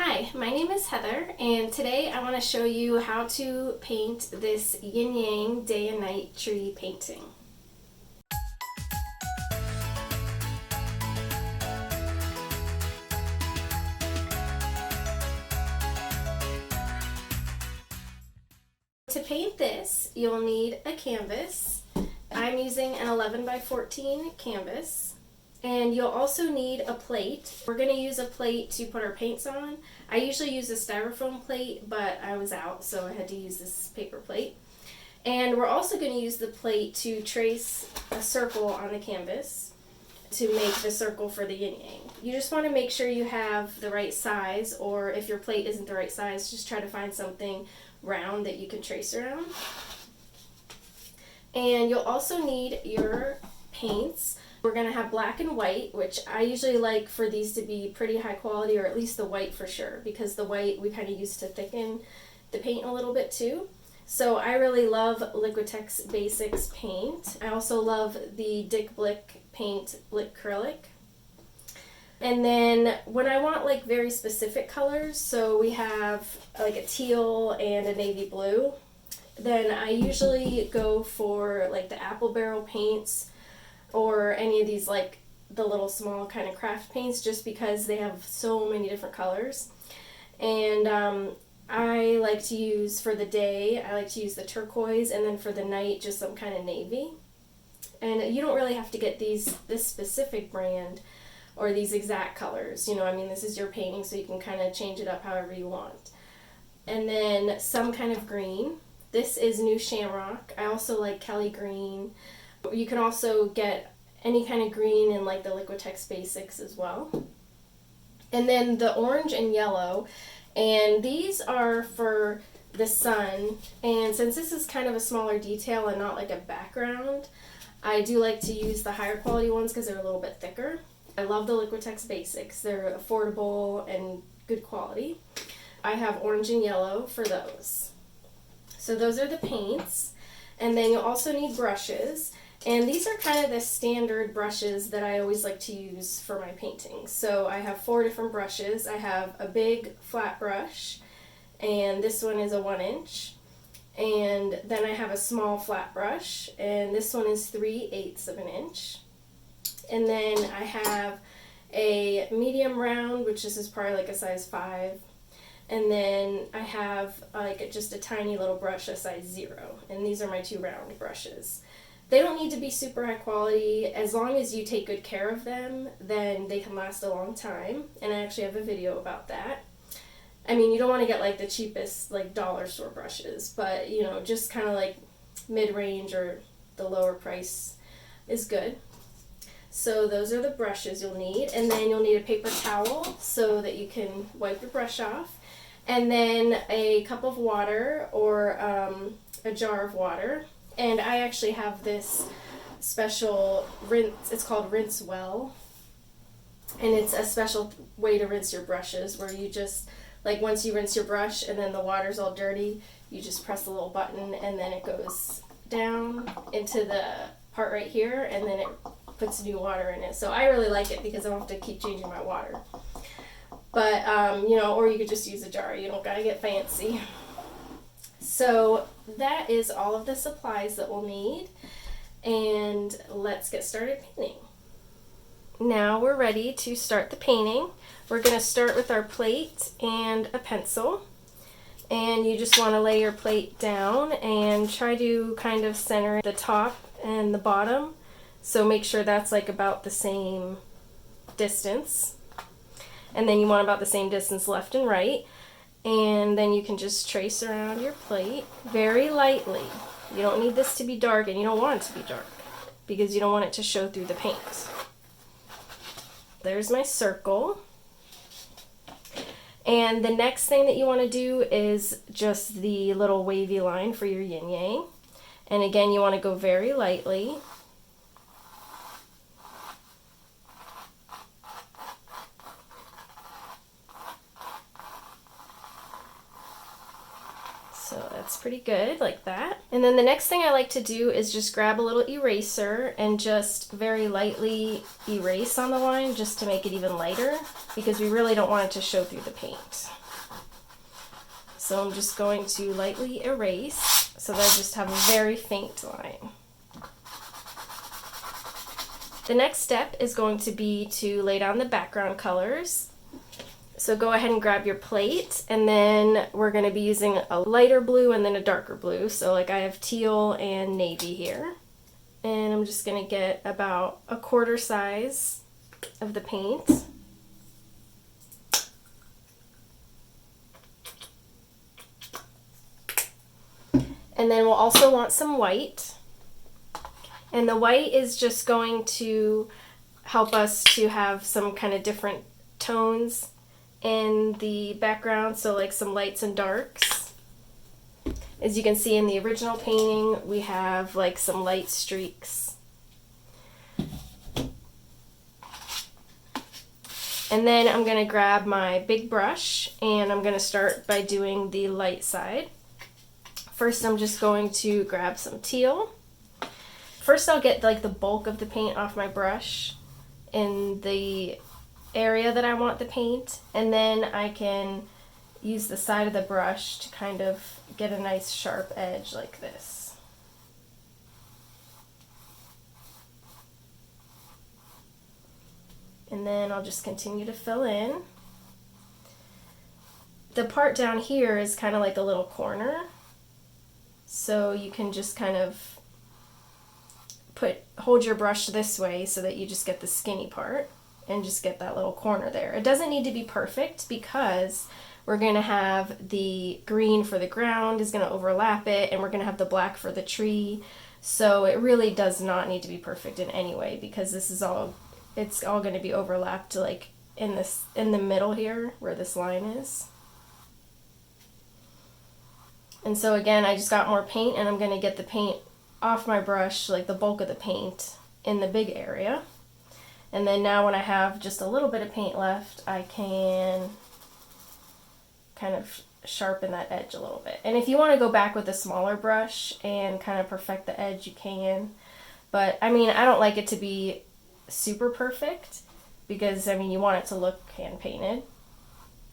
Hi, my name is Heather, and today I want to show you how to paint this yin-yang day and night tree painting. To paint this, you'll need a canvas. I'm using an 11 by 14 canvas. And you'll also need a plate. We're going to use a plate to put our paints on. I usually use a styrofoam plate, but I was out, so I had to use this paper plate. And we're also going to use the plate to trace a circle on the canvas to make the circle for the yin-yang. You just want to make sure you have the right size, or if your plate isn't the right size, just try to find something round that you can trace around. And you'll also need your paints. We're going to have black and white, which I usually like for these to be pretty high quality, or at least the white for sure, because the white we kind of use to thicken the paint a little bit too. So I really love Liquitex Basics paint. I also love the Dick Blick paint Blick Acrylic. And then when I want like very specific colors, so we have like a teal and a navy blue, then I usually go for like the apple barrel paints or any of these like the little small kind of craft paints, just because they have so many different colors. And I like to use, for the day, I like to use the turquoise, and then for the night just some kind of navy. And you don't really have to get this specific brand or these exact colors, you know, I mean, this is your painting, so you can kind of change it up however you want. And then some kind of green. This is New Shamrock. I also like Kelly green. You can also get any kind of green in like the Liquitex Basics as well. And then the orange and yellow, and these are for the sun. And since this is kind of a smaller detail and not like a background, I do like to use the higher quality ones because they're a little bit thicker. I love the Liquitex Basics. They're affordable and good quality. I have orange and yellow for those. So those are the paints. And then you'll also need brushes. And these are kind of the standard brushes that I always like to use for my paintings. So I have 4 different brushes. I have a big flat brush, and this one is a 1-inch. And then I have a small flat brush, and this one is 3/8 of an inch. And then I have a medium round, which this is probably like a size 5. And then I have like just a tiny little brush, a size 0. And these are my 2 round brushes. They don't need to be super high quality. As long as you take good care of them, then they can last a long time. And I actually have a video about that. I mean, you don't want to get like the cheapest like dollar store brushes, but you know, just kind of like mid-range or the lower price is good. So those are the brushes you'll need. And then you'll need a paper towel so that you can wipe your brush off. And then a cup of water, or a jar of water. And I actually have this special rinse, it's called Rinse Well. And it's a special way to rinse your brushes, where you just, like once you rinse your brush and then the water's all dirty, you just press the little button and then it goes down into the part right here, and then it puts new water in it. So I really like it because I don't have to keep changing my water. But, you know, or you could just use a jar. You don't gotta get fancy. So that is all of the supplies that we'll need, and let's get started painting. Now we're ready to start the painting. We're going to start with our plate and a pencil, and you just want to lay your plate down and try to kind of center the top and the bottom, so make sure that's like about the same distance, and then you want about the same distance left and right. And then you can just trace around your plate very lightly. You don't need this to be dark, and you don't want it to be dark because you don't want it to show through the paint. There's my circle. And the next thing that you want to do is just the little wavy line for your yin-yang. And again, you want to go very lightly. So that's pretty good, like that. And then the next thing I like to do is just grab a little eraser and just very lightly erase on the line just to make it even lighter, because we really don't want it to show through the paint. So I'm just going to lightly erase so that I just have a very faint line. The next step is going to be to lay down the background colors. So go ahead and grab your plate, and then we're going to be using a lighter blue and then a darker blue. So like I have teal and navy here. And I'm just going to get about a quarter size of the paint. And then we'll also want some white. And the white is just going to help us to have some kind of different tones in the background, so like some lights and darks. As you can see in the original painting, we have like some light streaks. And then I'm going to grab my big brush and I'm going to start by doing the light side. First I'm just going to grab some teal. First I'll get like the bulk of the paint off my brush in the area that I want the paint, and then I can use the side of the brush to kind of get a nice sharp edge like this. And then I'll just continue to fill in. The part down here is kind of like a little corner, so you can just kind of hold your brush this way so that you just get the skinny part and just get that little corner there. It doesn't need to be perfect because we're going to have the green for the ground is going to overlap it, and we're going to have the black for the tree. So it really does not need to be perfect in any way, because this is all, it's all going to be overlapped like in the middle here where this line is. And so again, I just got more paint, and I'm going to get the paint off my brush, like the bulk of the paint in the big area. And then now when I have just a little bit of paint left, I can kind of sharpen that edge a little bit. And if you want to go back with a smaller brush and kind of perfect the edge, you can. But I mean, I don't like it to be super perfect because I mean, you want it to look hand painted.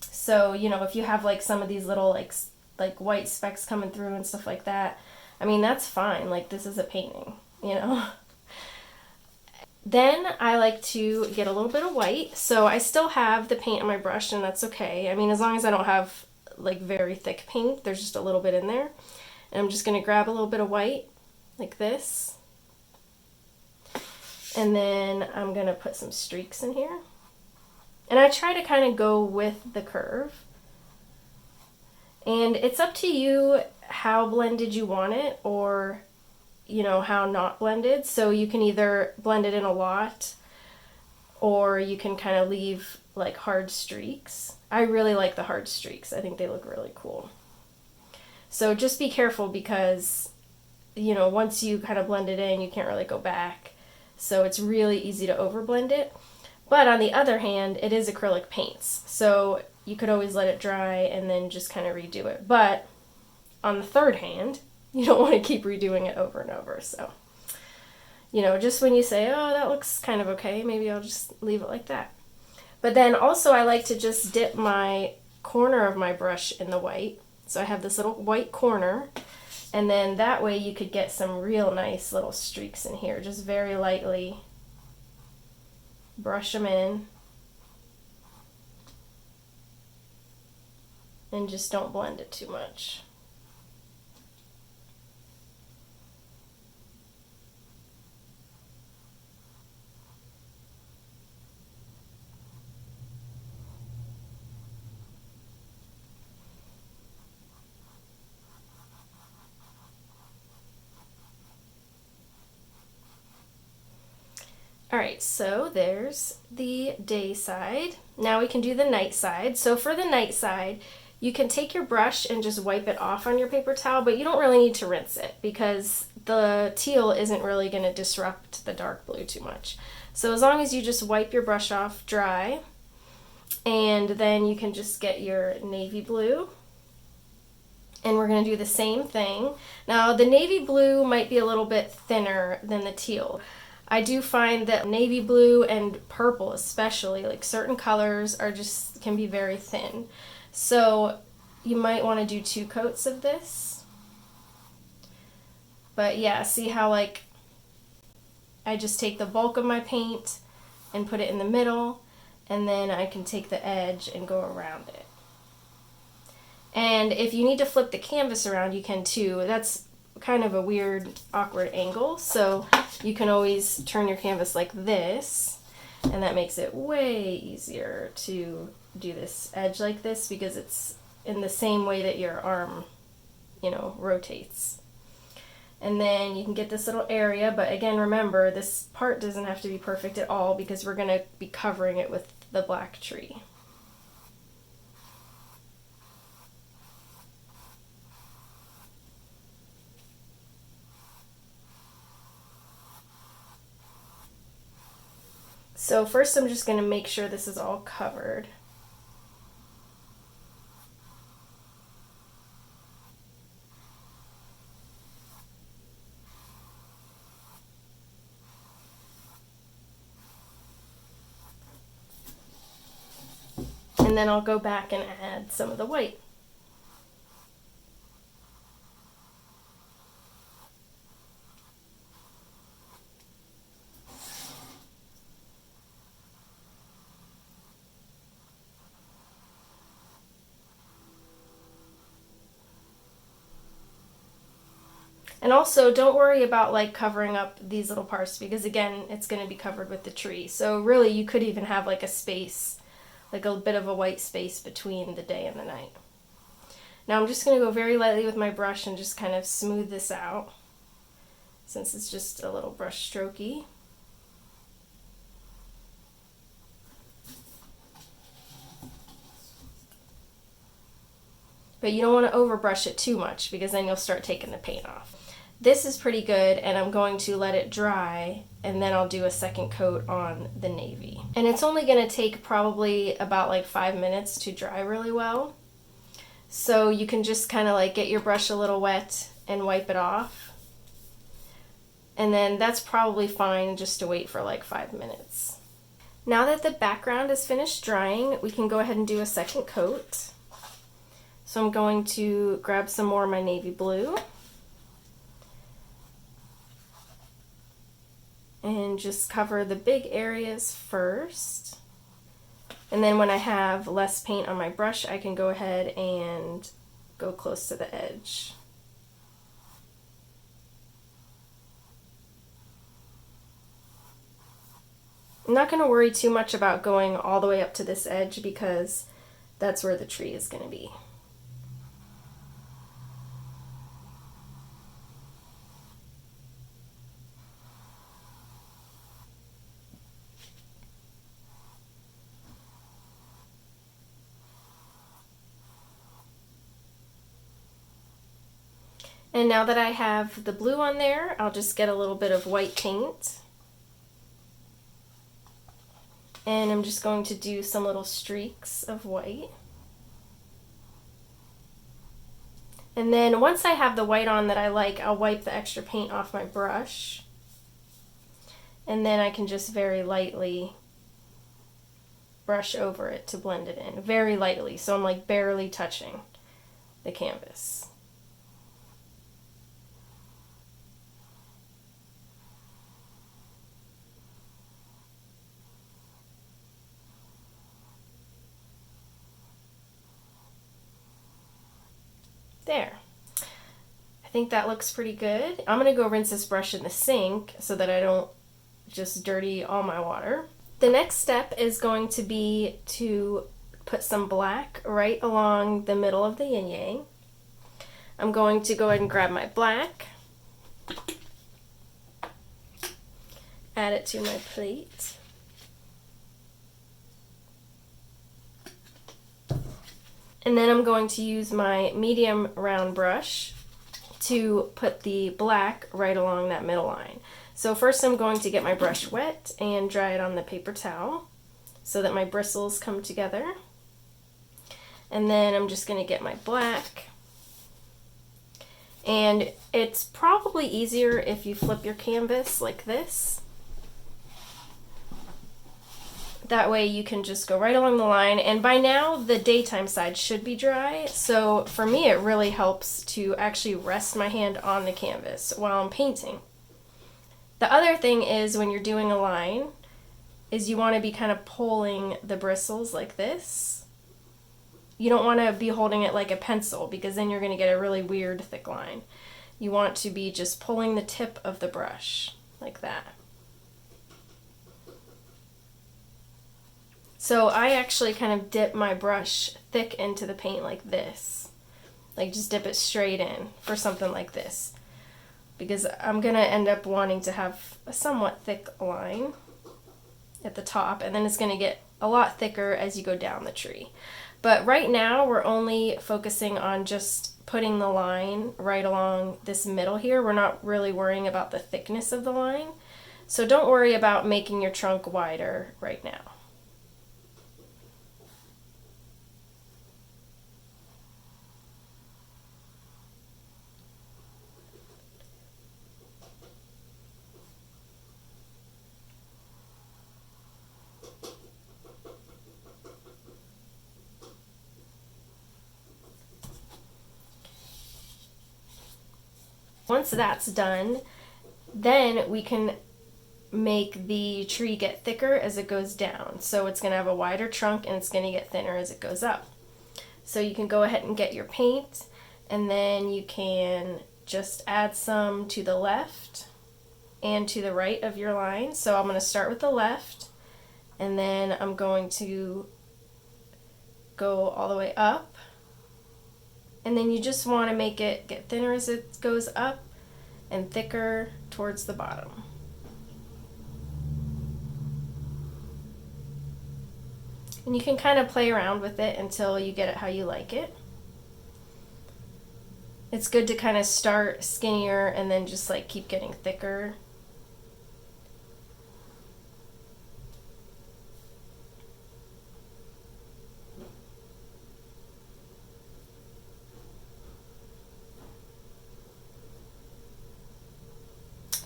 So, you know, if you have like some of these little like white specks coming through and stuff like that, I mean, that's fine. Like, this is a painting, you know. Then I like to get a little bit of white. So I still have the paint on my brush, and that's okay. I mean, as long as I don't have like very thick paint, there's just a little bit in there. And I'm just going to grab a little bit of white like this. And then I'm going to put some streaks in here. And I try to kind of go with the curve. And it's up to you how blended you want it, or you know, how not blended. So you can either blend it in a lot, or you can kind of leave like hard streaks. I really like the hard streaks. I think they look really cool. So just be careful because, you know, once you kind of blend it in, you can't really go back. So it's really easy to overblend it. But on the other hand, it is acrylic paints. So you could always let it dry and then just kind of redo it. But on the third hand, you don't want to keep redoing it over and over. So, you know, just when you say, oh, that looks kind of okay, maybe I'll just leave it like that. But then also I like to just dip my corner of my brush in the white. So I have this little white corner, and then that way you could get some real nice little streaks in here. Just very lightly brush them in. And just don't blend it too much. Alright, so there's the day side. Now we can do the night side. So for the night side, you can take your brush and just wipe it off on your paper towel, but you don't really need to rinse it because the teal isn't really going to disrupt the dark blue too much. So as long as you just wipe your brush off dry, and then you can just get your navy blue And we're going to do the same thing. Now the navy blue might be a little bit thinner than the teal. I do find that navy blue and purple especially, like certain colors are just can be very thin. So you might want to do 2 coats of this. But yeah, see how like I just take the bulk of my paint and put it in the middle, and then I can take the edge and go around it. And if you need to flip the canvas around, you can too. That's kind of a weird, awkward angle, so you can always turn your canvas like this, and that makes it way easier to do this edge like this because it's in the same way that your arm, you know, rotates. And then you can get this little area, but again, remember, this part doesn't have to be perfect at all because we're going to be covering it with the black tree. So first I'm just going to make sure this is all covered. And then I'll go back and add some of the white. And also, don't worry about like covering up these little parts because again, it's going to be covered with the tree. So really, you could even have like a space, like a bit of a white space between the day and the night. Now I'm just going to go very lightly with my brush and just kind of smooth this out since it's just a little brush strokey. But you don't want to overbrush it too much because then you'll start taking the paint off. This is pretty good, and I'm going to let it dry, and then I'll do a second coat on the navy. And it's only going to take probably about like 5 minutes to dry really well. So you can just kind of like get your brush a little wet and wipe it off. And then that's probably fine just to wait for like 5 minutes. Now that the background is finished drying, we can go ahead and do a second coat. So I'm going to grab some more of my navy blue and just cover the big areas first. And then when I have less paint on my brush, I can go ahead and go close to the edge. I'm not going to worry too much about going all the way up to this edge because that's where the tree is going to be. And now that I have the blue on there, I'll just get a little bit of white paint. And I'm just going to do some little streaks of white. And then once I have the white on that I like, I'll wipe the extra paint off my brush. And then I can just very lightly brush over it to blend it in. Very lightly, so I'm like barely touching the canvas. There. I think that looks pretty good. I'm going to go rinse this brush in the sink so that I don't just dirty all my water. The next step is going to be to put some black right along the middle of the yin yang. I'm going to go ahead and grab my black, add it to my plate. And then I'm going to use my medium round brush to put the black right along that middle line. So first I'm going to get my brush wet and dry it on the paper towel so that my bristles come together. And then I'm just going to get my black And it's probably easier if you flip your canvas like this. That way you can just go right along the line, and by now the daytime side should be dry, so for me it really helps to actually rest my hand on the canvas while I'm painting. The other thing is when you're doing a line is you want to be kind of pulling the bristles like this. You don't want to be holding it like a pencil because then you're going to get a really weird thick line. You want to be just pulling the tip of the brush like that. So I actually kind of dip my brush thick into the paint like this. Like just dip it straight in for something like this. Because I'm going to end up wanting to have a somewhat thick line at the top, and then it's going to get a lot thicker as you go down the tree. But right now we're only focusing on just putting the line right along this middle here. We're not really worrying about the thickness of the line. So don't worry about making your trunk wider right now. Once that's done, then we can make the tree get thicker as it goes down. So it's going to have a wider trunk and it's going to get thinner as it goes up. So you can go ahead and get your paint, and then you can just add some to the left and to the right of your line. So I'm going to start with the left, and then I'm going to go all the way up. And then you just want to make it get thinner as it goes up and thicker towards the bottom. And you can kind of play around with it until you get it how you like it. It's good to kind of start skinnier and then just like keep getting thicker.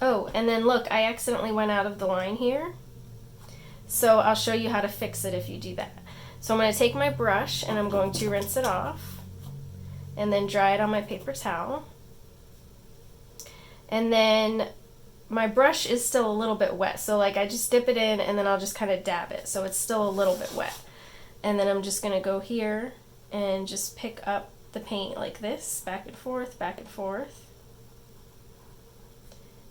Oh, and then look, I accidentally went out of the line here. So I'll show you how to fix it if you do that. So I'm going to take my brush and I'm going to rinse it off and then dry it on my paper towel. And then my brush is still a little bit wet. So like I just dip it in and then I'll just kind of dab it. So it's still a little bit wet. And then I'm just going to go here and just pick up the paint like this, back and forth, back and forth.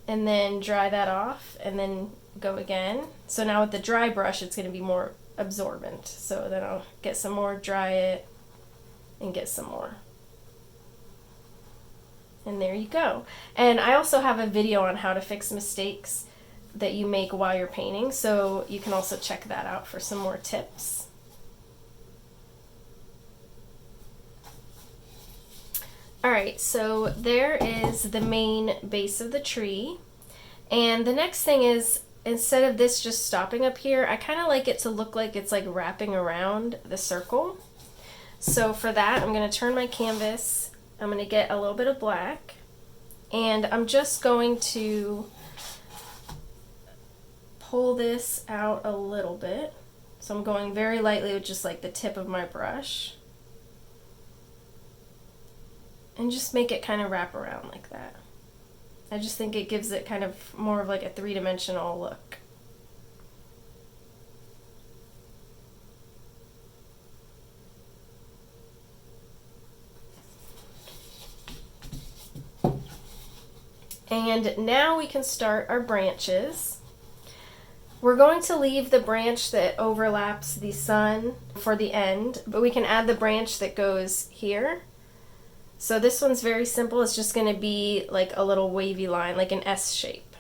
And then dry that off and then go again. So now with the dry brush it's going to be more absorbent. So then I'll get some more, dry it, and get some more. And there you go. And I also have a video on how to fix mistakes that you make while you're painting, so you can also check that out for some more tips. Alright, so there is the main base of the tree. And the next thing is, instead of this just stopping up here, I kind of like it to look like it's like wrapping around the circle. So for that, I'm going to turn my canvas, I'm going to get a little bit of black, and I'm just going to pull this out a little bit. So I'm going very lightly with just like the tip of my brush. And just make it kind of wrap around like that. I just think it gives it kind of more of like a three-dimensional look. And now we can start our branches. We're going to leave the branch that overlaps the sun for the end, but we can add the branch that goes here. So this one's very simple. It's just going to be like a little wavy line, like an S shape.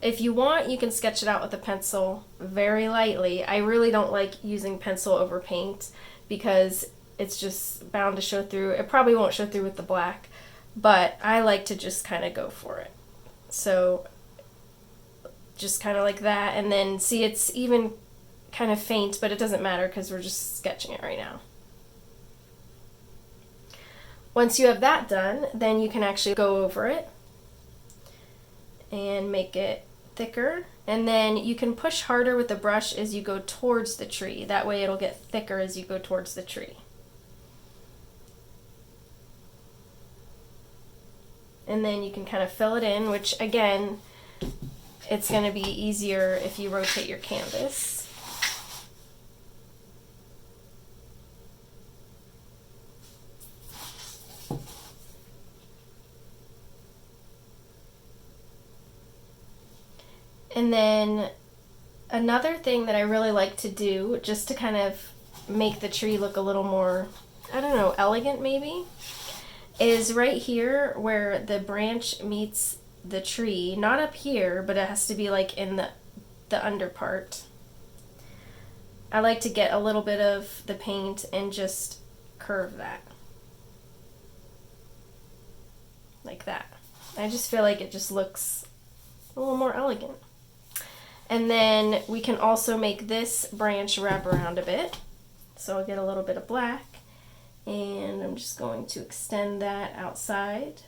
If you want, you can sketch it out with a pencil very lightly. I really don't like using pencil over paint because it's just bound to show through. It probably won't show through with the black, but I like to just kind of go for it. So just kind of like that, and then see, it's even kind of faint, but it doesn't matter because we're just sketching it right now. Once you have that done, then you can actually go over it and make it thicker. And then you can push harder with the brush as you go towards the tree. That way it'll get thicker as you go towards the tree. And then you can kind of fill it in, which again, it's going to be easier if you rotate your canvas. And then another thing that I really like to do, just to kind of make the tree look a little more, I don't know, elegant maybe, is right here where the branch meets the tree, not up here, but it has to be like in the under part. I like to get a little bit of the paint and just curve that. Like that. I just feel like it just looks a little more elegant. And then we can also make this branch wrap around a bit. So I'll get a little bit of black, and I'm just going to extend that outside.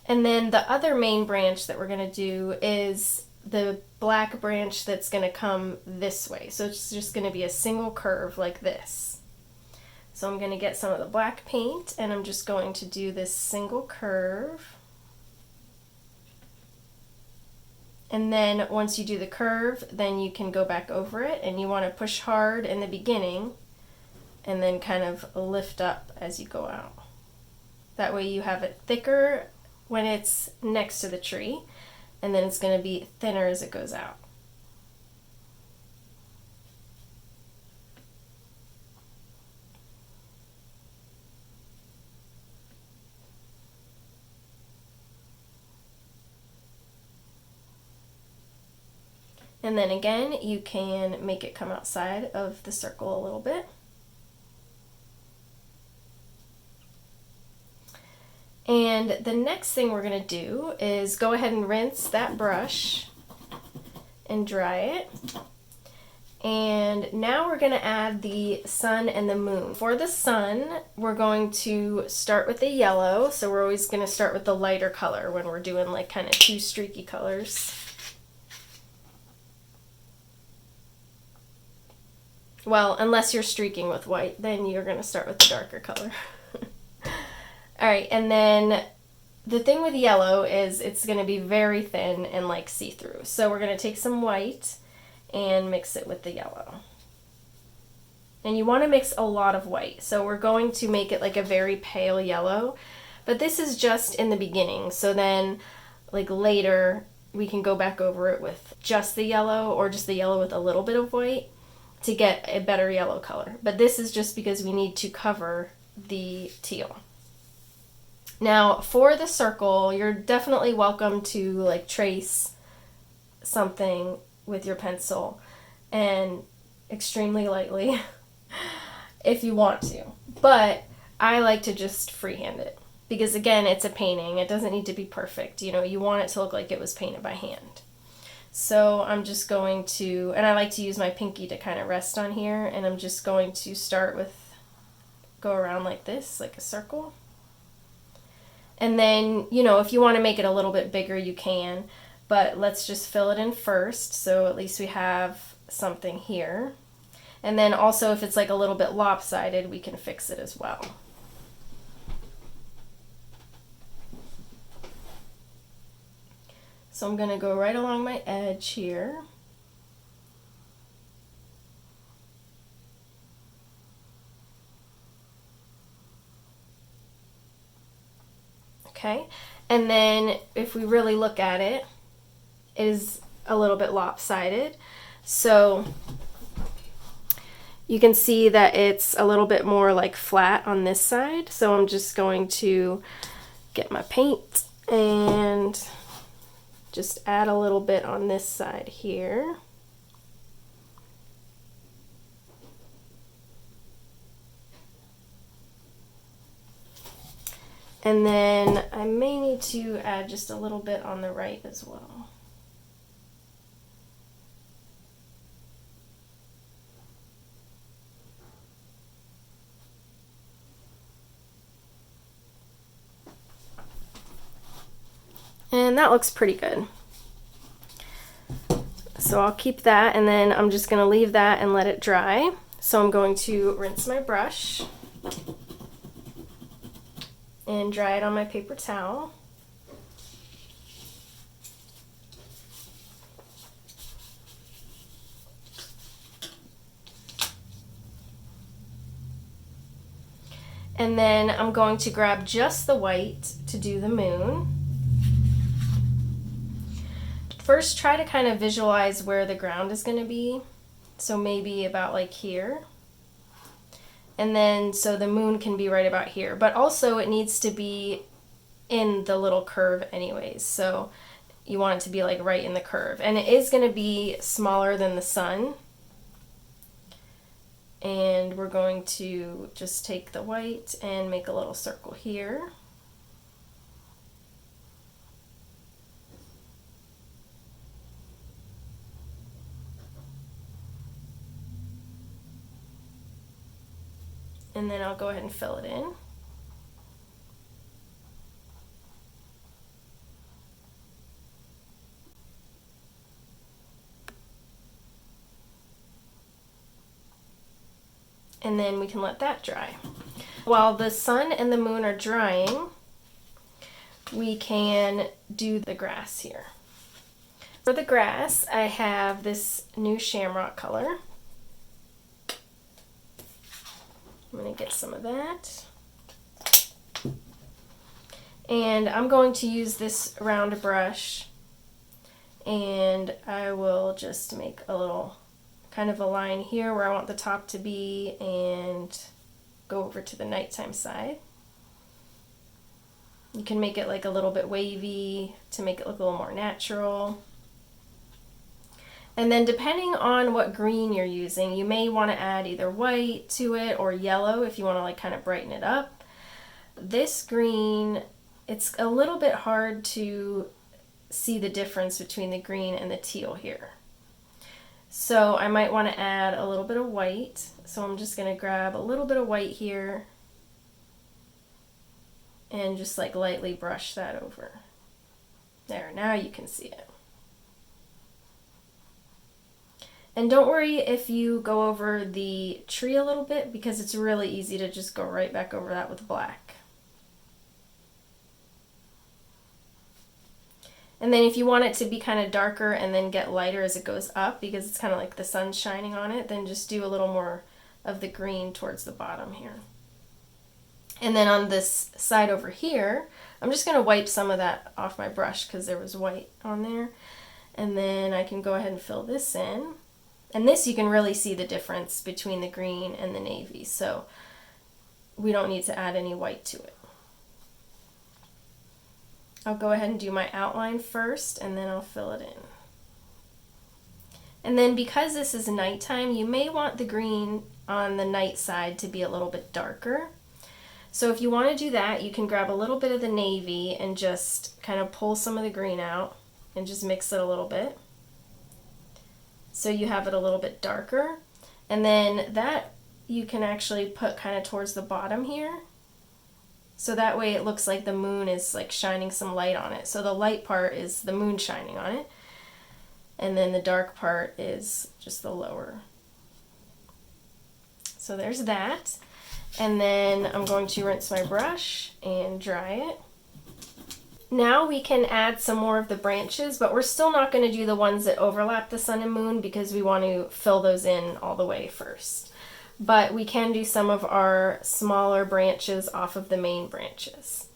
And then the other main branch that we're going to do is the black branch that's going to come this way. So it's just going to be a single curve like this. So I'm going to get some of the black paint, and I'm just going to do this single curve. And then once you do the curve, then you can go back over it, and you want to push hard in the beginning and then kind of lift up as you go out. That way you have it thicker when it's next to the tree, and then it's going to be thinner as it goes out. And then again, you can make it come outside of the circle a little bit. And the next thing we're going to do is go ahead and rinse that brush and dry it. And now we're going to add the sun and the moon. For the sun, we're going to start with the yellow. So we're always going to start with the lighter color when we're doing like kind of two streaky colors. Well, unless you're streaking with white, then you're going to start with the darker color. Alright, and then the thing with yellow is it's going to be very thin and like see-through. So we're going to take some white and mix it with the yellow. And you want to mix a lot of white. So we're going to make it like a very pale yellow. But this is just in the beginning. So then like later we can go back over it with just the yellow or just the yellow with a little bit of white to get a better yellow color. But this is just because we need to cover the teal. Now for the circle, you're definitely welcome to like trace something with your pencil, and extremely lightly if you want to. But I like to just freehand it because again, it's a painting. It doesn't need to be perfect. You know, you want it to look like it was painted by hand. So I'm just going to, and I like to use my pinky to kind of rest on here, and I'm just going to start with, go around like this, like a circle. And then, you know, if you want to make it a little bit bigger, you can, but let's just fill it in first, so at least we have something here. And then also if it's like a little bit lopsided, we can fix it as well. So I'm going to go right along my edge here. Okay, and then if we really look at it, it is a little bit lopsided. So you can see that it's a little bit more like flat on this side. So I'm just going to get my paint and just add a little bit on this side here. And then I may need to add just a little bit on the right as well. And that looks pretty good. So I'll keep that, and then I'm just going to leave that and let it dry. So I'm going to rinse my brush and dry it on my paper towel. And then I'm going to grab just the white to do the moon. First, try to kind of visualize where the ground is going to be. So maybe about like here. And then so the moon can be right about here. But also it needs to be in the little curve anyways. So you want it to be like right in the curve. And it is going to be smaller than the sun. And we're going to just take the white and make a little circle here. And then I'll go ahead and fill it in. And then we can let that dry. While the sun and the moon are drying, we can do the grass here. For the grass, I have this new shamrock color. I'm going to get some of that. And I'm going to use this round brush, and I will just make a little kind of a line here where I want the top to be and go over to the nighttime side. You can make it like a little bit wavy to make it look a little more natural. And then depending on what green you're using, you may want to add either white to it or yellow if you want to like kind of brighten it up. This green, it's a little bit hard to see the difference between the green and the teal here. So I might want to add a little bit of white. So I'm just going to grab a little bit of white here and just like lightly brush that over. There, now you can see it. And don't worry if you go over the tree a little bit, because it's really easy to just go right back over that with black. And then if you want it to be kind of darker and then get lighter as it goes up, because it's kind of like the sun's shining on it, then just do a little more of the green towards the bottom here. And then on this side over here, I'm just going to wipe some of that off my brush because there was white on there. And then I can go ahead and fill this in. And this you can really see the difference between the green and the navy, so we don't need to add any white to it. I'll go ahead and do my outline first, and then I'll fill it in. And then because this is nighttime, you may want the green on the night side to be a little bit darker. So if you want to do that, you can grab a little bit of the navy and just kind of pull some of the green out and just mix it a little bit, so you have it a little bit darker. And then that you can actually put kind of towards the bottom here. So that way it looks like the moon is like shining some light on it. So the light part is the moon shining on it. And then the dark part is just the lower. So there's that. And then I'm going to rinse my brush and dry it. Now we can add some more of the branches, but we're still not going to do the ones that overlap the sun and moon because we want to fill those in all the way first. But we can do some of our smaller branches off of the main branches.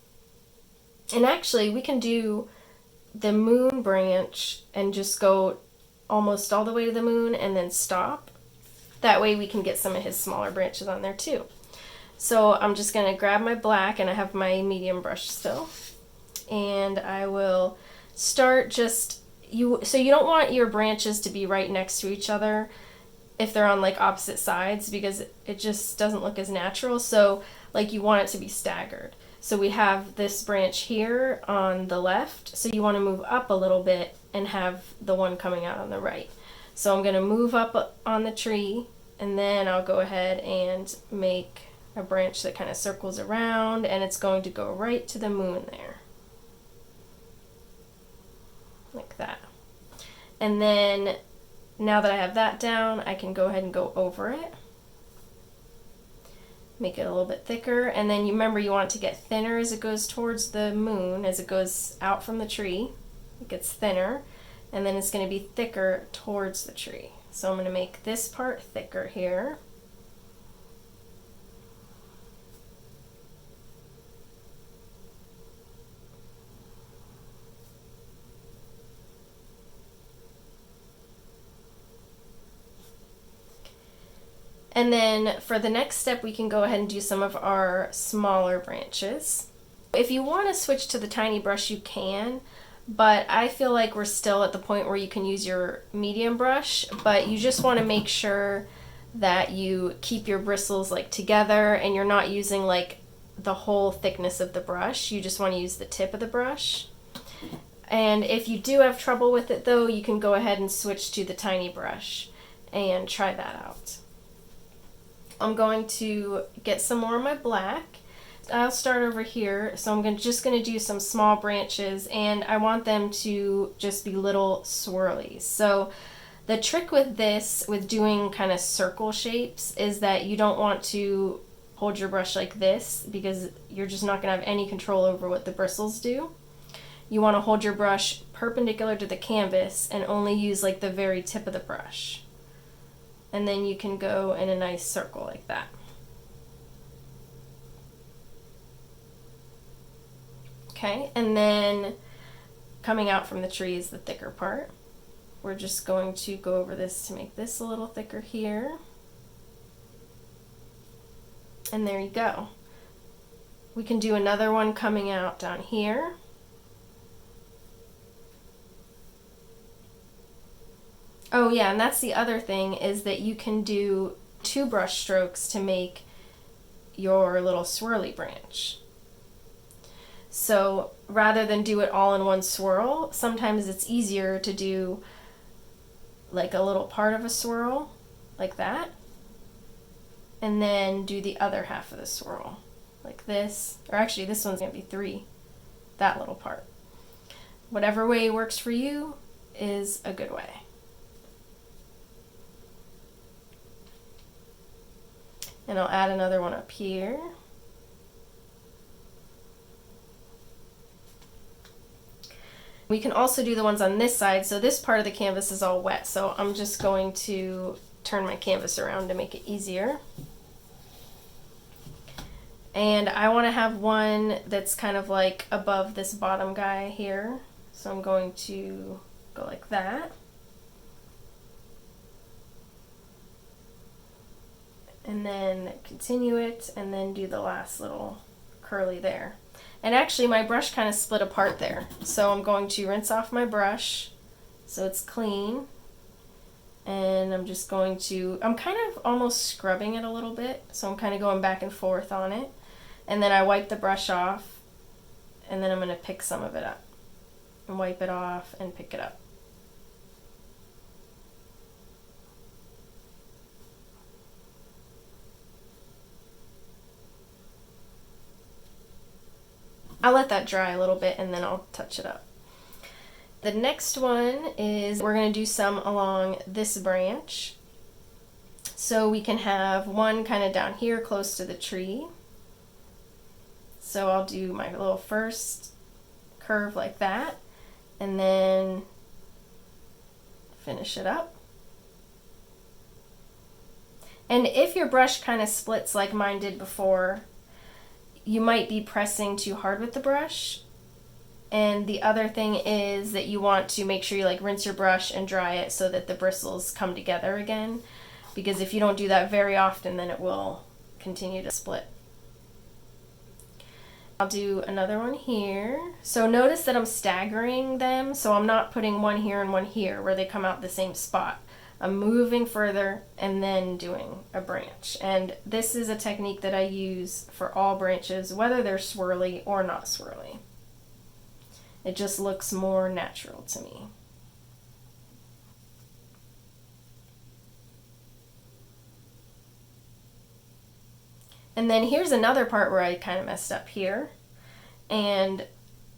And actually we can do the moon branch and just go almost all the way to the moon and then stop. That way we can get some of his smaller branches on there too. So I'm just going to grab my black, and I have my medium brush still. And I will start so you don't want your branches to be right next to each other if they're on like opposite sides, because it just doesn't look as natural. So like you want it to be staggered. So we have this branch here on the left, so you want to move up a little bit and have the one coming out on the right. So I'm going to move up on the tree, and then I'll go ahead and make a branch that kind of circles around, and it's going to go right to the moon there. Like that. And then now that I have that down, I can go ahead and go over it. Make it a little bit thicker, and then you remember you want it to get thinner as it goes towards the moon, as it goes out from the tree. It gets thinner, and then it's going to be thicker towards the tree. So I'm going to make this part thicker here. And then for the next step, we can go ahead and do some of our smaller branches. If you want to switch to the tiny brush, you can, but I feel like we're still at the point where you can use your medium brush, but you just want to make sure that you keep your bristles like together and you're not using like the whole thickness of the brush. You just want to use the tip of the brush. And if you do have trouble with it though, you can go ahead and switch to the tiny brush and try that out. I'm going to get some more of my black. I'll start over here. So I'm just going to do some small branches, and I want them to just be little swirlies. So the trick with this, with doing kind of circle shapes, is that you don't want to hold your brush like this, because you're just not going to have any control over what the bristles do. You want to hold your brush perpendicular to the canvas and only use like the very tip of the brush. And then you can go in a nice circle like that. Okay, and then coming out from the tree is the thicker part. We're just going to go over this to make this a little thicker here. And there you go. We can do another one coming out down here. Oh yeah, and that's the other thing, is that you can do 2 brush strokes to make your little swirly branch. So rather than do it all in one swirl, sometimes it's easier to do like a little part of a swirl, like that, and then do the other half of the swirl, like this, or actually this one's going to be 3, that little part. Whatever way works for you is a good way. And I'll add another one up here. We can also do the ones on this side. So this part of the canvas is all wet, so I'm just going to turn my canvas around to make it easier. And I want to have one that's kind of like above this bottom guy here. So I'm going to go like that. And then continue it, and then do the last little curly there. And actually my brush kind of split apart there, so I'm going to rinse off my brush so it's clean, and I'm just going to, I'm kind of almost scrubbing it a little bit, so I'm kind of going back and forth on it, and then I wipe the brush off, and then I'm going to pick some of it up and wipe it off and pick it up. I'll let that dry a little bit and then I'll touch it up. The next one is we're going to do some along this branch. So we can have one kind of down here close to the tree. So I'll do my little first curve like that and then finish it up. And if your brush kind of splits like mine did before, you might be pressing too hard with the brush. And the other thing is that you want to make sure you like rinse your brush and dry it so that the bristles come together again, because if you don't do that very often, then it will continue to split. I'll do another one here. So notice that I'm staggering them, so I'm not putting one here and one here where they come out the same spot. I'm moving further and then doing a branch. And this is a technique that I use for all branches, whether they're swirly or not swirly. It just looks more natural to me. And then here's another part where I kind of messed up here. And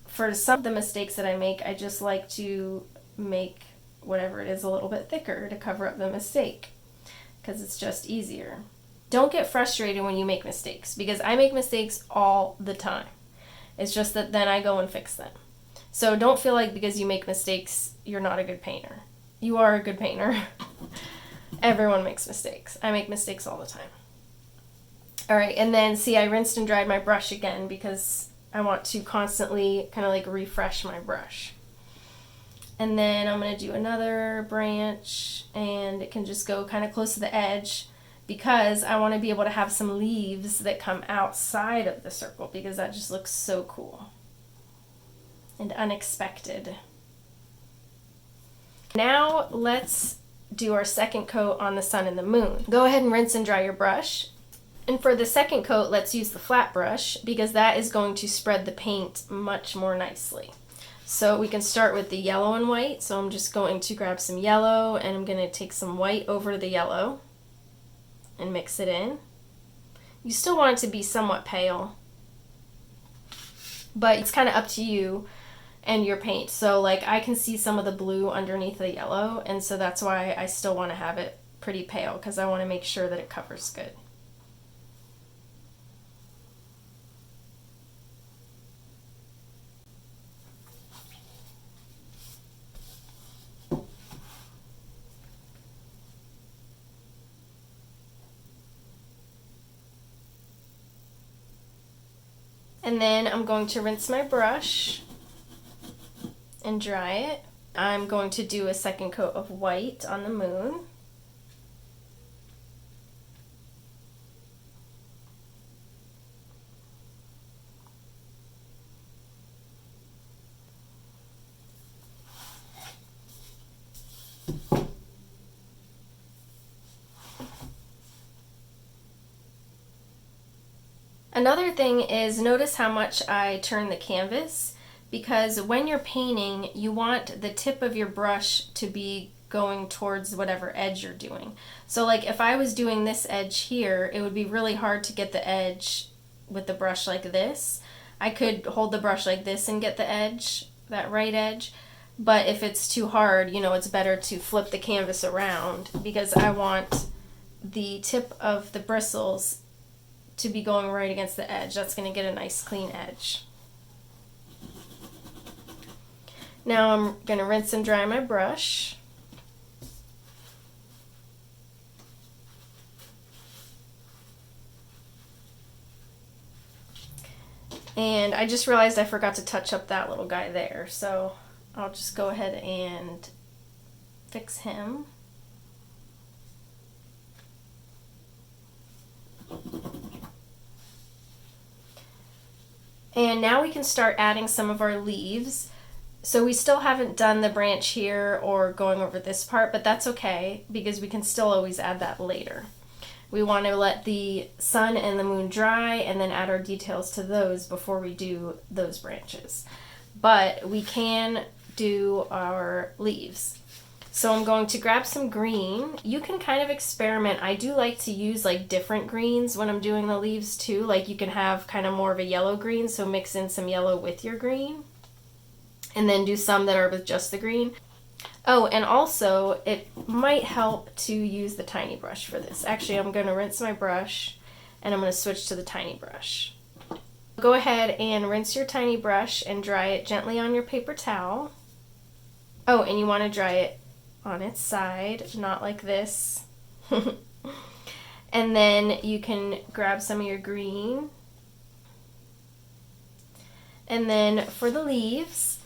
for some of the mistakes that I make, I just like to make whatever it is a little bit thicker to cover up the mistake, because it's just easier. Don't get frustrated when you make mistakes, because I make mistakes all the time. It's just that then I go and fix them. So don't feel like because you make mistakes, you're not a good painter. You are a good painter. Everyone makes mistakes. I make mistakes all the time. All right, and then see, I rinsed and dried my brush again because I want to constantly kind of like refresh my brush. And then I'm going to do another branch, and it can just go kind of close to the edge because I want to be able to have some leaves that come outside of the circle, because that just looks so cool and unexpected. Now let's do our second coat on the sun and the moon. Go ahead and rinse and dry your brush. And for the second coat, let's use the flat brush, because that is going to spread the paint much more nicely. So we can start with the yellow and white. So I'm just going to grab some yellow, and I'm going to take some white over the yellow and mix it in. You still want it to be somewhat pale, but it's kind of up to you and your paint. So like I can see some of the blue underneath the yellow, and so that's why I still want to have it pretty pale, because I want to make sure that it covers good. And then I'm going to rinse my brush and dry it. I'm going to do a second coat of white on the moon. Another thing is, notice how much I turn the canvas, because when you're painting, you want the tip of your brush to be going towards whatever edge you're doing. So like if I was doing this edge here, it would be really hard to get the edge with the brush like this. I could hold the brush like this and get the edge, that right edge. But if it's too hard, you know, it's better to flip the canvas around, because I want the tip of the bristles to be going right against the edge. That's going to get a nice clean edge. Now I'm going to rinse and dry my brush. And I just realized I forgot to touch up that little guy there, so I'll just go ahead and fix him. And now we can start adding some of our leaves. So we still haven't done the branch here or going over this part, but that's okay, because we can still always add that later. We want to let the sun and the moon dry and then add our details to those before we do those branches. But we can do our leaves. So I'm going to grab some green. You can kind of experiment. I do like to use like different greens when I'm doing the leaves too. Like you can have kind of more of a yellow green, so mix in some yellow with your green. And then do some that are with just the green. Oh, and also it might help to use the tiny brush for this. Actually, I'm going to rinse my brush and I'm going to switch to the tiny brush. Go ahead and rinse your tiny brush and dry it gently on your paper towel. Oh, and you want to dry it on its side, not like this. And then you can grab some of your green. And then for the leaves,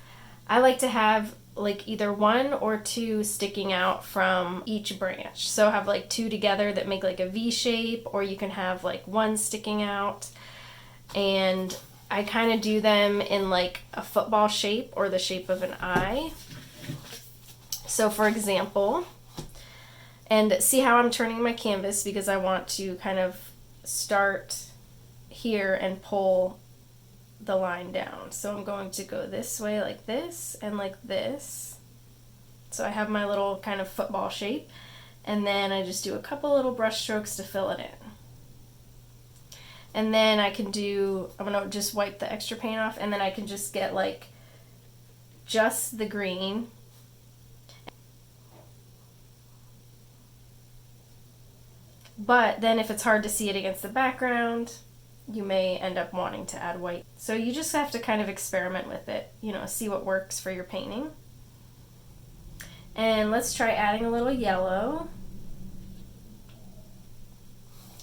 I like to have like either one or two sticking out from each branch. So have like two together that make like a V shape, or you can have like one sticking out. And I kind of do them in like a football shape or the shape of an eye. So for example, And see how I'm turning my canvas, because I want to kind of start here and pull the line down. So I'm going to go this way like this and like this. So I have my little kind of football shape, and then I just do a couple little brush strokes to fill it in. And then I'm gonna just wipe the extra paint off, and then I can just get like just the green. But then if it's hard to see it against the background, you may end up wanting to add white. So you just have to kind of experiment with it, see what works for your painting. And let's try adding a little yellow.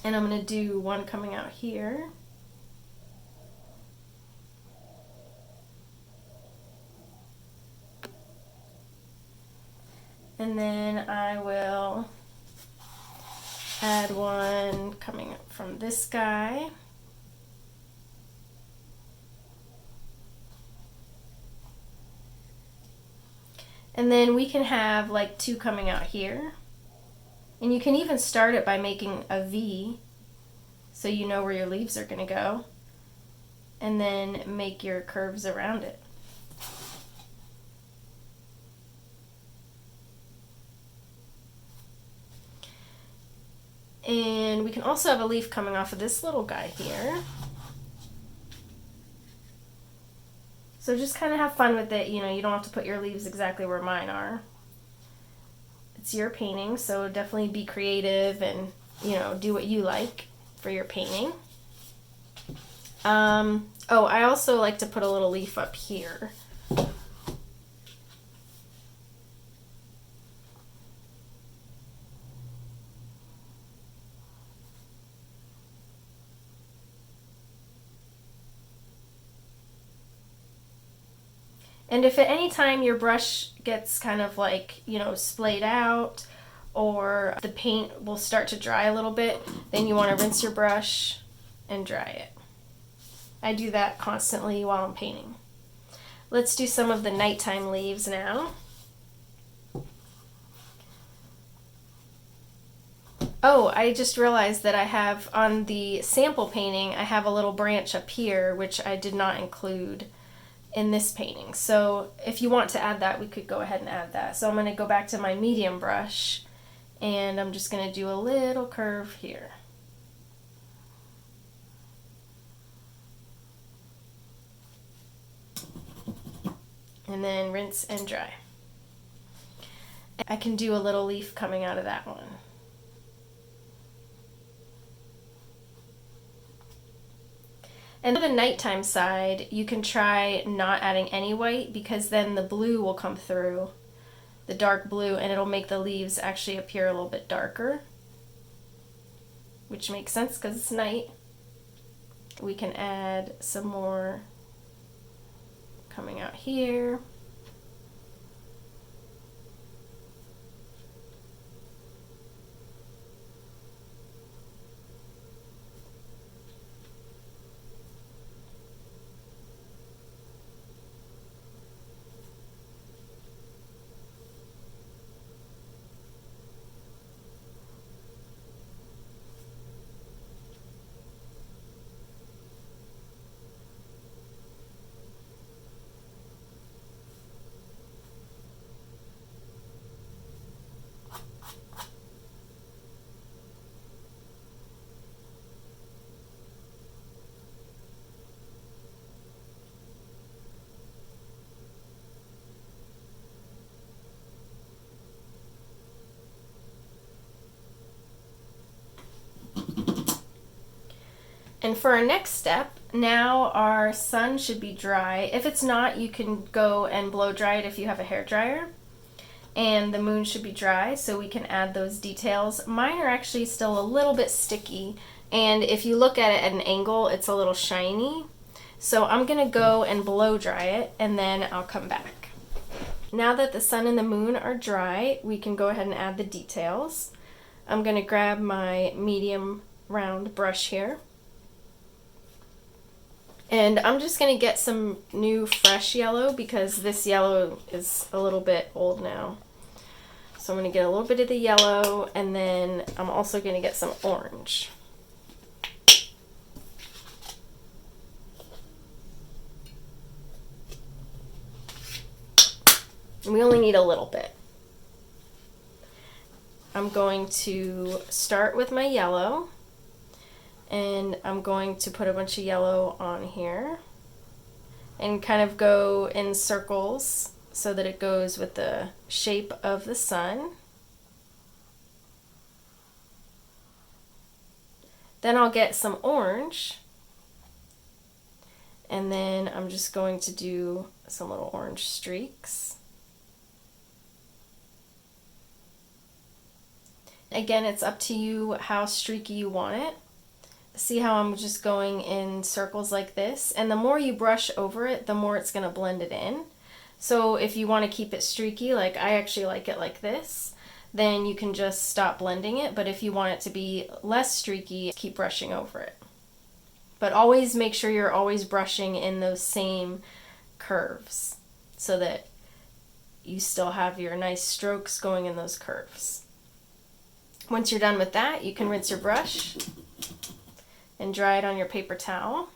And I'm going to do one coming out here. And then I will add one coming up from this guy. And then we can have like two coming out here. And you can even start it by making a V, so you know where your leaves are going to go. And then make your curves around it. And we can also have a leaf coming off of this little guy here. So just kind of have fun with it. You don't have to put your leaves exactly where mine are. It's your painting, so definitely be creative and, do what you like for your painting. Oh, I also like to put a little leaf up here. And if at any time your brush gets kind of like, splayed out, or the paint will start to dry a little bit, then you want to rinse your brush and dry it. I do that constantly while I'm painting. Let's do some of the nighttime leaves now. Oh, I just realized that I have, on the sample painting, I have a little branch up here, which I did not include in this painting. So if you want to add that, we could go ahead and add that. So I'm going to go back to my medium brush, and I'm just going to do a little curve here. And then rinse and dry. I can do a little leaf coming out of that one. And for the nighttime side, you can try not adding any white, because then the blue will come through, the dark blue, and it'll make the leaves actually appear a little bit darker, which makes sense because it's night. We can add some more coming out here. And for our next step, now our sun should be dry. If it's not, you can go and blow dry it if you have a hair dryer. And the moon should be dry, so we can add those details. Mine are actually still a little bit sticky, and if you look at it at an angle, it's a little shiny. So I'm gonna go and blow dry it, and then I'll come back. Now that the sun and the moon are dry, we can go ahead and add the details. I'm gonna grab my medium round brush here. And I'm just going to get some new fresh yellow, because this yellow is a little bit old now. So I'm going to get a little bit of the yellow, and then I'm also going to get some orange. And we only need a little bit. I'm going to start with my yellow, and I'm going to put a bunch of yellow on here and kind of go in circles so that it goes with the shape of the sun. Then I'll get some orange, and then I'm just going to do some little orange streaks. Again, it's up to you how streaky you want it. See how I'm just going in circles like this? And the more you brush over it, the more it's going to blend it in. So if you want to keep it streaky, like I actually like it like this, then you can just stop blending it. But if you want it to be less streaky, keep brushing over it. But always make sure you're always brushing in those same curves so that you still have your nice strokes going in those curves. Once you're done with that, you can rinse your brush and dry it on your paper towel.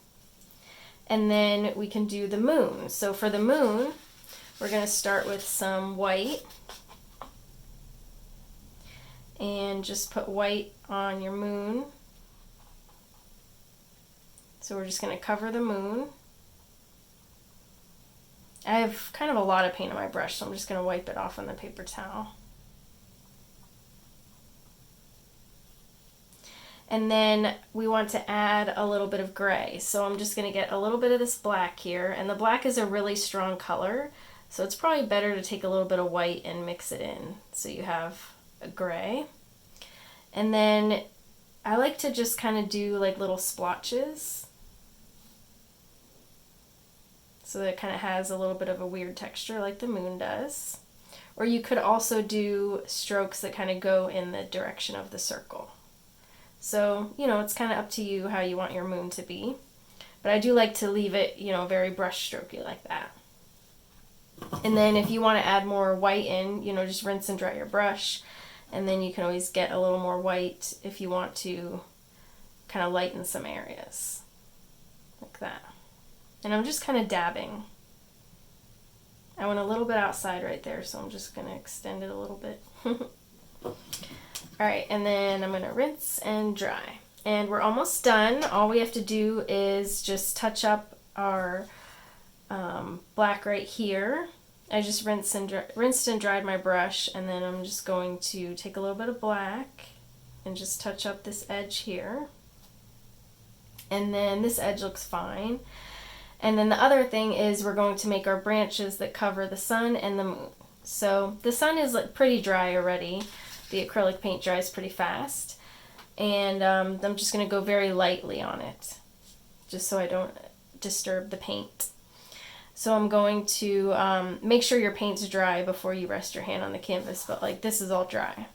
And then we can do the moon. So for the moon, we're going to start with some white. And just put white on your moon. So we're just going to cover the moon. I have kind of a lot of paint on my brush, so I'm just going to wipe it off on the paper towel. And then we want to add a little bit of gray. So I'm just going to get a little bit of this black here. And the black is a really strong color, so it's probably better to take a little bit of white and mix it in so you have a gray. And then I like to just kind of do like little splotches so that it kind of has a little bit of a weird texture like the moon does. Or you could also do strokes that kind of go in the direction of the circle. So, you know, it's kind of up to you how you want your moon to be. But I do like to leave it, you know, very brush strokey like that. And then if you want to add more white in, you know, just rinse and dry your brush. And then you can always get a little more white if you want to kind of lighten some areas. Like that. And I'm just kind of dabbing. I went a little bit outside right there, so I'm just going to extend it a little bit. Alright, and then I'm going to rinse and dry. And we're almost done. All we have to do is just touch up our black right here. I just rinsed and dried my brush, and then I'm just going to take a little bit of black and just touch up this edge here. And then this edge looks fine. And then the other thing is we're going to make our branches that cover the sun and the moon. So the sun is like pretty dry already. The acrylic paint dries pretty fast. And I'm just going to go very lightly on it, just so I don't disturb the paint. So I'm going to make sure your paint's dry before you rest your hand on the canvas, but like this is all dry.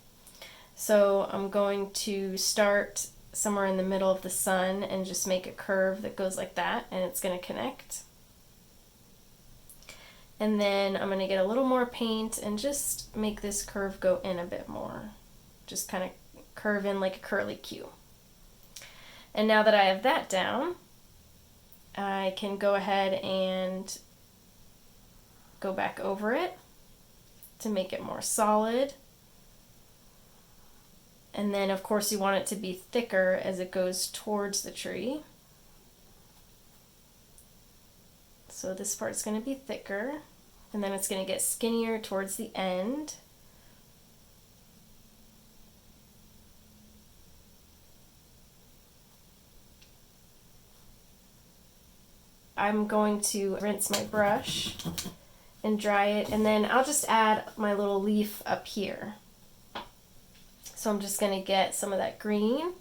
So I'm going to start somewhere in the middle of the sun and just make a curve that goes like that, and it's going to connect. And then I'm going to get a little more paint and just make this curve go in a bit more. Just kind of curve in like a curly Q. And now that I have that down, I can go ahead and go back over it to make it more solid. And then of course you want it to be thicker as it goes towards the tree. So this part's going to be thicker, and then it's going to get skinnier towards the end. I'm going to rinse my brush and dry it, and then I'll just add my little leaf up here. So I'm just going to get some of that green,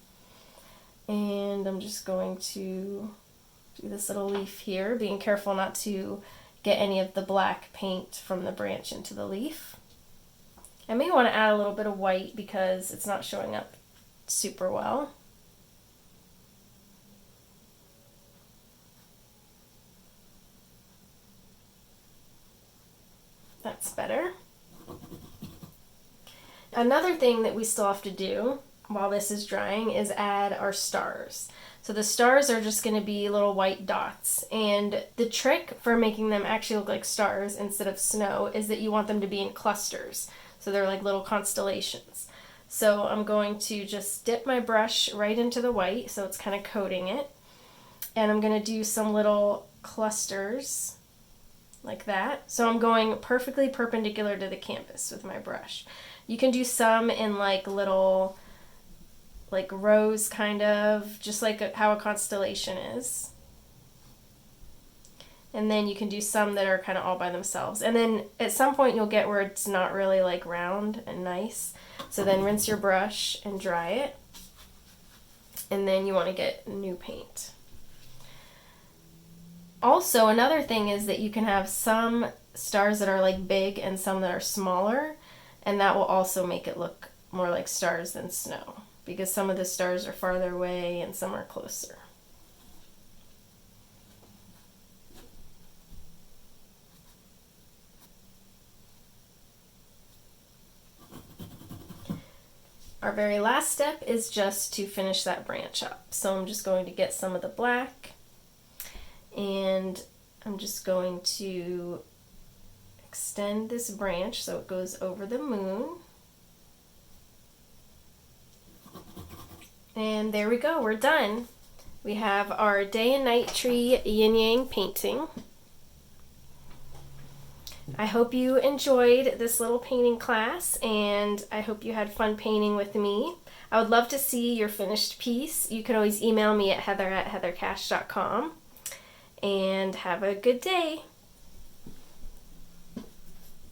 and I'm just going to do this little leaf here, being careful not to get any of the black paint from the branch into the leaf. I may want to add a little bit of white because it's not showing up super well. That's better. Another thing that we still have to do while this is drying is add our stars. So the stars are just going to be little white dots, and the trick for making them actually look like stars instead of snow is that you want them to be in clusters. So they're like little constellations. So I'm going to just dip my brush right into the white so it's kind of coating it. And I'm going to do some little clusters like that. So I'm going perfectly perpendicular to the canvas with my brush. You can do some in like little, like rows kind of, just like how a constellation is. And then you can do some that are kind of all by themselves. And then at some point you'll get where it's not really like round and nice. So then rinse your brush and dry it. And then you want to get new paint. Also, another thing is that you can have some stars that are like big and some that are smaller. And that will also make it look more like stars than snow, because some of the stars are farther away and some are closer. Our very last step is just to finish that branch up. So I'm just going to get some of the black, and I'm just going to extend this branch so it goes over the moon. And there we go, we're done. We have our day and night tree yin yang painting. I hope you enjoyed this little painting class, and I hope you had fun painting with me. I would love to see your finished piece. You can always email me at heather@heathercash.com, and have a good day.